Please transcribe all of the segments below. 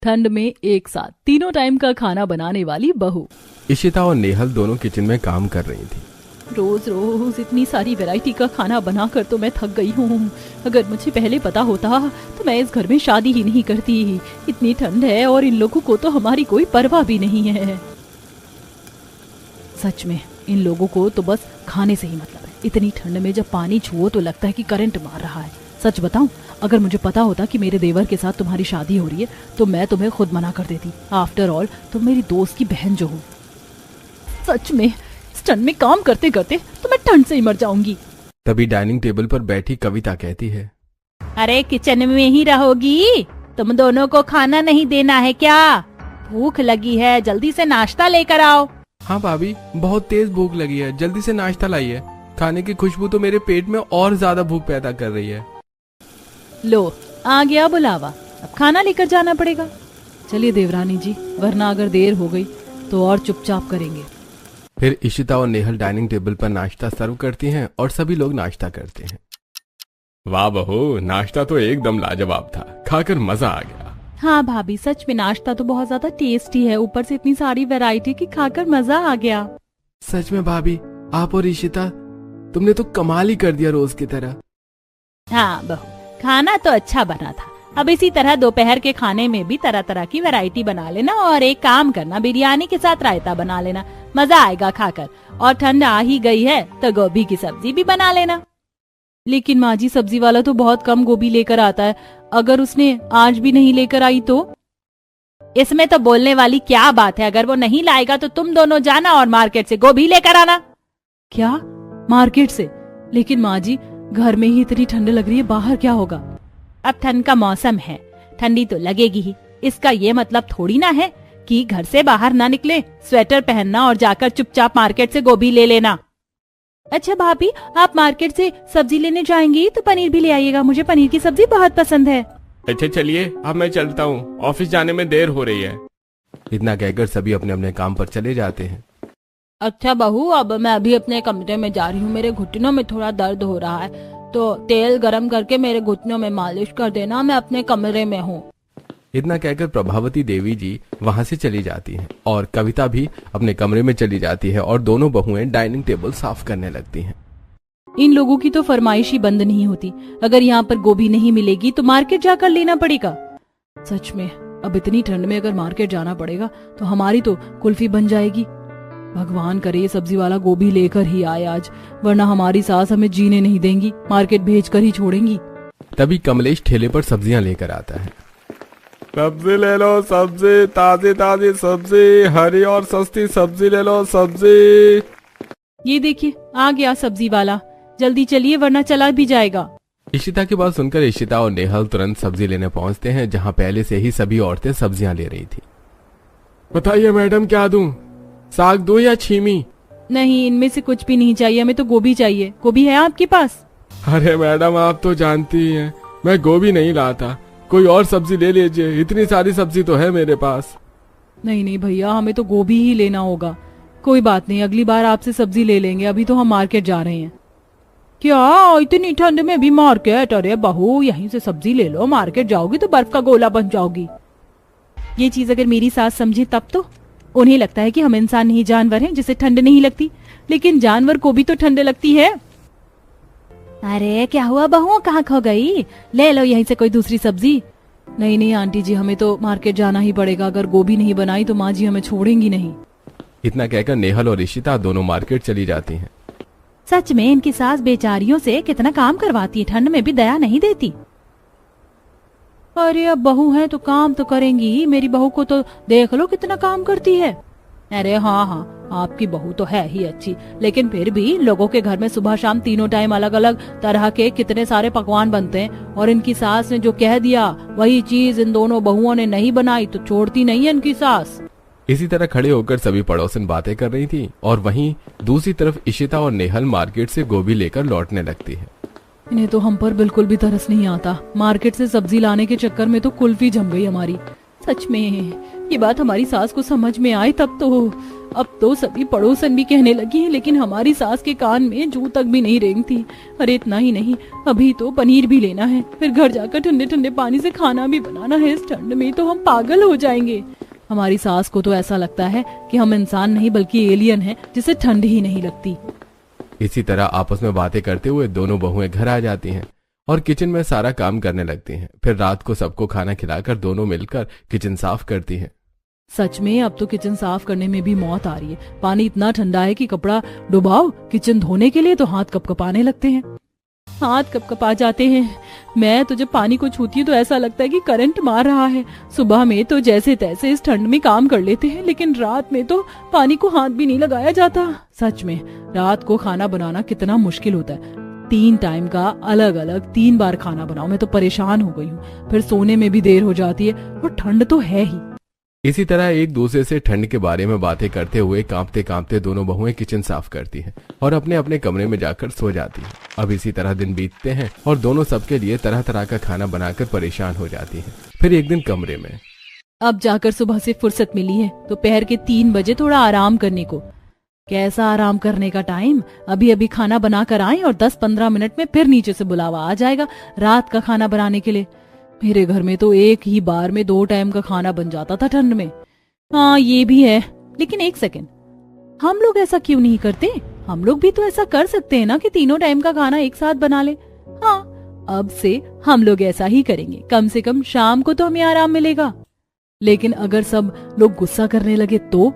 ठंड में एक साथ तीनों टाइम का खाना बनाने वाली बहू। इशिता और नेहल दोनों किचन में काम कर रही थी। रोज रोज इतनी सारी वैरायटी का खाना बनाकर तो मैं थक गई हूँ। अगर मुझे पहले पता होता तो मैं इस घर में शादी ही नहीं करती। इतनी ठंड है और इन लोगों को तो हमारी कोई परवाह भी नहीं है। सच में इन लोगों को तो बस खाने से ही मतलब है। इतनी ठंड में जब पानी छुओ तो लगता है कि करंट मार रहा है। सच बताऊं, अगर मुझे पता होता कि मेरे देवर के साथ तुम्हारी शादी हो रही है तो मैं तुम्हें खुद मना कर देती। आफ्टर ऑल तुम मेरी दोस्त की बहन जो हो। सच में इस ठंड में काम करते करते तो मैं ठंड से ही मर जाऊंगी। तभी डाइनिंग टेबल पर बैठी कविता कहती है, अरे किचन में ही रहोगी? तुम दोनों को खाना नहीं देना है क्या? भूख लगी है, जल्दी से नाश्ता लेकर आओ। हाँ भाभी, बहुत तेज भूख लगी है, जल्दी से नाश्ता लाइए। खाने की खुशबू तो मेरे पेट में और ज्यादा भूख पैदा कर रही है। लो आ गया बुलावा, अब खाना लेकर जाना पड़ेगा। चलिए देवरानी जी, वरना अगर देर हो गई तो और चुपचाप करेंगे। फिर इशिता और नेहल डाइनिंग टेबल पर नाश्ता सर्व करती हैं और सभी लोग नाश्ता करते हैं। वाह बहू, नाश्ता तो एकदम लाजवाब था, खाकर मजा आ गया। हाँ भाभी, सच में नाश्ता तो बहुत ज्यादा टेस्टी है, ऊपर से इतनी सारी वैरायटी की खाकर मजा आ गया। सच में भाभी, आप और इशिता तुमने तो कमाल ही कर दिया रोज की तरह। हाँ बहू, खाना तो अच्छा बना था। अब इसी तरह दोपहर के खाने में भी तरह तरह की वैरायटी बना लेना और एक काम करना, बिरयानी के साथ रायता बना लेना, मजा आएगा खाकर। और ठंड आ ही गई है तो गोभी की सब्जी भी बना लेना। लेकिन माँ जी, सब्जी वाला तो बहुत कम गोभी लेकर आता है, अगर उसने आज भी नहीं लेकर आई तो? इसमें तो बोलने वाली क्या बात है, अगर वो नहीं लाएगा तो तुम दोनों जाना और मार्केट से गोभी लेकर आना। क्या मार्केट से? लेकिन माँ जी, घर में ही इतनी ठंड लग रही है, बाहर क्या होगा? अब ठंड का मौसम है, ठंडी तो लगेगी ही। इसका ये मतलब थोड़ी ना है कि घर से बाहर ना निकले, स्वेटर पहनना और जाकर चुपचाप मार्केट से गोभी ले लेना। अच्छा भाभी, आप मार्केट से सब्जी लेने जाएंगी तो पनीर भी ले आइएगा, मुझे पनीर की सब्जी बहुत पसंद है। अच्छा चलिए, अब मैं चलता हूँ, ऑफिस जाने में देर हो रही है। इतना कहकर सभी अपने अपने काम पर चले जाते हैं। अच्छा बहू, अब मैं अभी अपने कमरे में जा रही हूँ, मेरे घुटनों में थोड़ा दर्द हो रहा है, तो तेल गरम करके मेरे घुटनों में मालिश कर देना, मैं अपने कमरे में हूँ। इतना कहकर प्रभावती देवी जी वहाँ से चली जाती हैं और कविता भी अपने कमरे में चली जाती है और दोनों बहुएं डाइनिंग टेबल साफ करने लगती हैं। इन लोगों की तो फरमाइश ही बंद नहीं होती, अगर यहाँ पर गोभी नहीं मिलेगी तो मार्केट जाकर लेना पड़ेगा। सच में अब इतनी ठंड में अगर मार्केट जाना पड़ेगा तो हमारी तो कुल्फी बन जाएगी। भगवान करे ये सब्जी वाला गोभी लेकर ही आए आज, वरना हमारी सास हमें जीने नहीं देंगी, मार्केट भेजकर ही छोड़ेंगी। तभी कमलेश ठेले पर सब्जियां लेकर आता है। सब्जी ले लो, सब्जी, ताजी ताजी सब्जी, हरी और सस्ती सब्जी ले लो, सब्जी। ये देखिए आ गया सब्जी वाला, जल्दी चलिए वरना चला भी जाएगा। इशिता की बात सुनकर इशिता और नेहल तुरंत सब्जी लेने पहुंचते हैं, जहां पहले से ही सभी औरतें सब्जियां ले रही थी। बताइए मैडम, क्या दूं? साग दूं या छीमी? नहीं, इनमें से कुछ भी नहीं चाहिए, हमें तो गोभी चाहिए। गोभी है आपके पास? अरे मैडम, आप तो जानती ही हैं, मैं गोभी नहीं लाता, कोई और सब्जी ले लीजिए, इतनी सारी सब्जी तो है मेरे पास। नहीं नहीं भैया, हमें तो गोभी ही लेना होगा। कोई बात नहीं, अगली बार आपसे सब्जी ले लेंगे, अभी तो हम मार्केट जा रहे हैं। क्या इतनी ठंड में भी मार्केट? अरे बहू, यहीं से सब्जी ले लो, मार्केट जाओगी तो बर्फ का गोला बन जाओगी। ये चीज अगर मेरी सास समझे तब तो। उन्हें लगता है कि हम इंसान नहीं जानवर हैं जिसे ठंड नहीं लगती, लेकिन जानवर को भी तो ठंड लगती है। अरे क्या हुआ बहू, कहाँ खो गई? ले लो यहीं से कोई दूसरी सब्जी। नहीं नहीं आंटी जी, हमें तो मार्केट जाना ही पड़ेगा, अगर गोभी नहीं बनाई तो माँ जी हमें छोड़ेंगी नहीं। इतना कहकर नेहल और इशिता दोनों मार्केट चली जाती हैं। सच में इनकी सास बेचारियों से कितना काम करवाती है, ठंड में भी दया नहीं देती। अरे अब बहू है तो काम तो करेंगी ही, मेरी बहू को तो देख लो कितना काम करती है। अरे हाँ हाँ, आपकी बहू तो है ही अच्छी, लेकिन फिर भी लोगों के घर में सुबह शाम तीनों टाइम अलग अलग तरह के कितने सारे पकवान बनते हैं, और इनकी सास ने जो कह दिया वही चीज इन दोनों बहुओं ने नहीं बनाई तो छोड़ती नहीं है इनकी सास। इसी तरह खड़े होकर सभी पड़ोसन बातें कर रही थी और वहीं दूसरी तरफ इशिता और नेहल मार्केट से गोभी लेकर लौटने लगती है। इन्हें तो हम पर बिल्कुल भी तरस नहीं आता, मार्केट से सब्जी लाने के चक्कर में तो कुल्फी जम गई हमारी। सच में ये बात हमारी सास को समझ में आए तब तो। अब तो सभी पड़ोसन भी कहने लगी हैं, लेकिन हमारी सास के कान में जू तक भी नहीं रेंगती। अरे इतना ही नहीं, अभी तो पनीर भी लेना है, फिर घर जाकर ठंडे ठंडे पानी से खाना भी बनाना है। इस ठंड में तो हम पागल हो जाएंगे। हमारी सास को तो ऐसा लगता है कि हम इंसान नहीं बल्कि एलियन हैं, जिसे ठंड ही नहीं लगती। इसी तरह आपस में बातें करते हुए दोनों बहुएं घर आ जाती हैं और किचन में सारा काम करने लगती हैं। फिर रात को सबको खाना खिलाकर दोनों मिलकर किचन साफ करती हैं। सच में अब तो किचन साफ करने में भी मौत आ रही है। पानी इतना ठंडा है कि कपड़ा डुबाओ, किचन धोने के लिए तो हाथ कपकपाने लगते हैं। हाथ कपकपा जाते हैं। मैं तो जब पानी को छूती हूँ तो ऐसा लगता है कि करंट मार रहा है। सुबह में तो जैसे तैसे इस ठंड में काम कर लेते हैं, लेकिन रात में तो पानी को हाथ भी नहीं लगाया जाता। सच में रात को खाना बनाना कितना मुश्किल होता है। 3 टाइम का अलग अलग 3 बार खाना बनाओ। मैं तो परेशान हो गई हूँ। फिर सोने में भी देर हो जाती है और ठंड तो है ही। इसी तरह एक दूसरे से ठंड के बारे में बातें करते हुए कांपते कांपते दोनों बहुएं किचन साफ करती हैं और अपने अपने कमरे में जाकर सो जाती हैं। अब इसी तरह दिन बीतते हैं और दोनों सबके लिए तरह तरह का खाना बनाकर परेशान हो जाती हैं। फिर एक दिन कमरे में अब जाकर सुबह से फुर्सत मिली है, दोपहर के 3 बजे थोड़ा आराम करने को। कैसा आराम करने का टाइम, अभी अभी खाना बना कर आए और 10-15 मिनट में फिर नीचे से बुलावा आ जाएगा रात का खाना बनाने के लिए। मेरे घर में तो एक ही बार में 2 टाइम का खाना बन जाता था ठंड में। हाँ ये भी है, लेकिन एक सेकंड, हम लोग ऐसा क्यों नहीं करते? हम लोग भी तो ऐसा कर सकते हैं ना कि 3 टाइम का खाना एक साथ बना ले। हाँ अब से हम लोग ऐसा ही करेंगे, कम से कम शाम को तो हमें आराम मिलेगा। लेकिन अगर सब लोग गुस्सा करने लगे तो?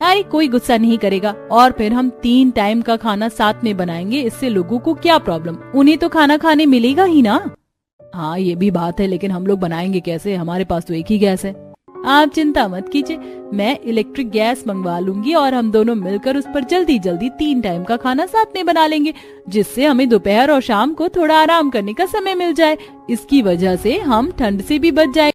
अरे कोई गुस्सा नहीं करेगा, और फिर हम 3 टाइम का खाना साथ में बनाएंगे। इससे लोगों को क्या प्रॉब्लम, उन्हें तो खाना खाने मिलेगा ही ना। हाँ ये भी बात है, लेकिन हम लोग बनाएंगे कैसे? हमारे पास तो एक ही गैस है। आप चिंता मत कीजिए, मैं इलेक्ट्रिक गैस मंगवा लूंगी और हम दोनों मिलकर उस पर जल्दी जल्दी 3 टाइम का खाना साथ में बना लेंगे, जिससे हमें दोपहर और शाम को थोड़ा आराम करने का समय मिल जाए। इसकी वजह से हम ठंड से भी बच जाए।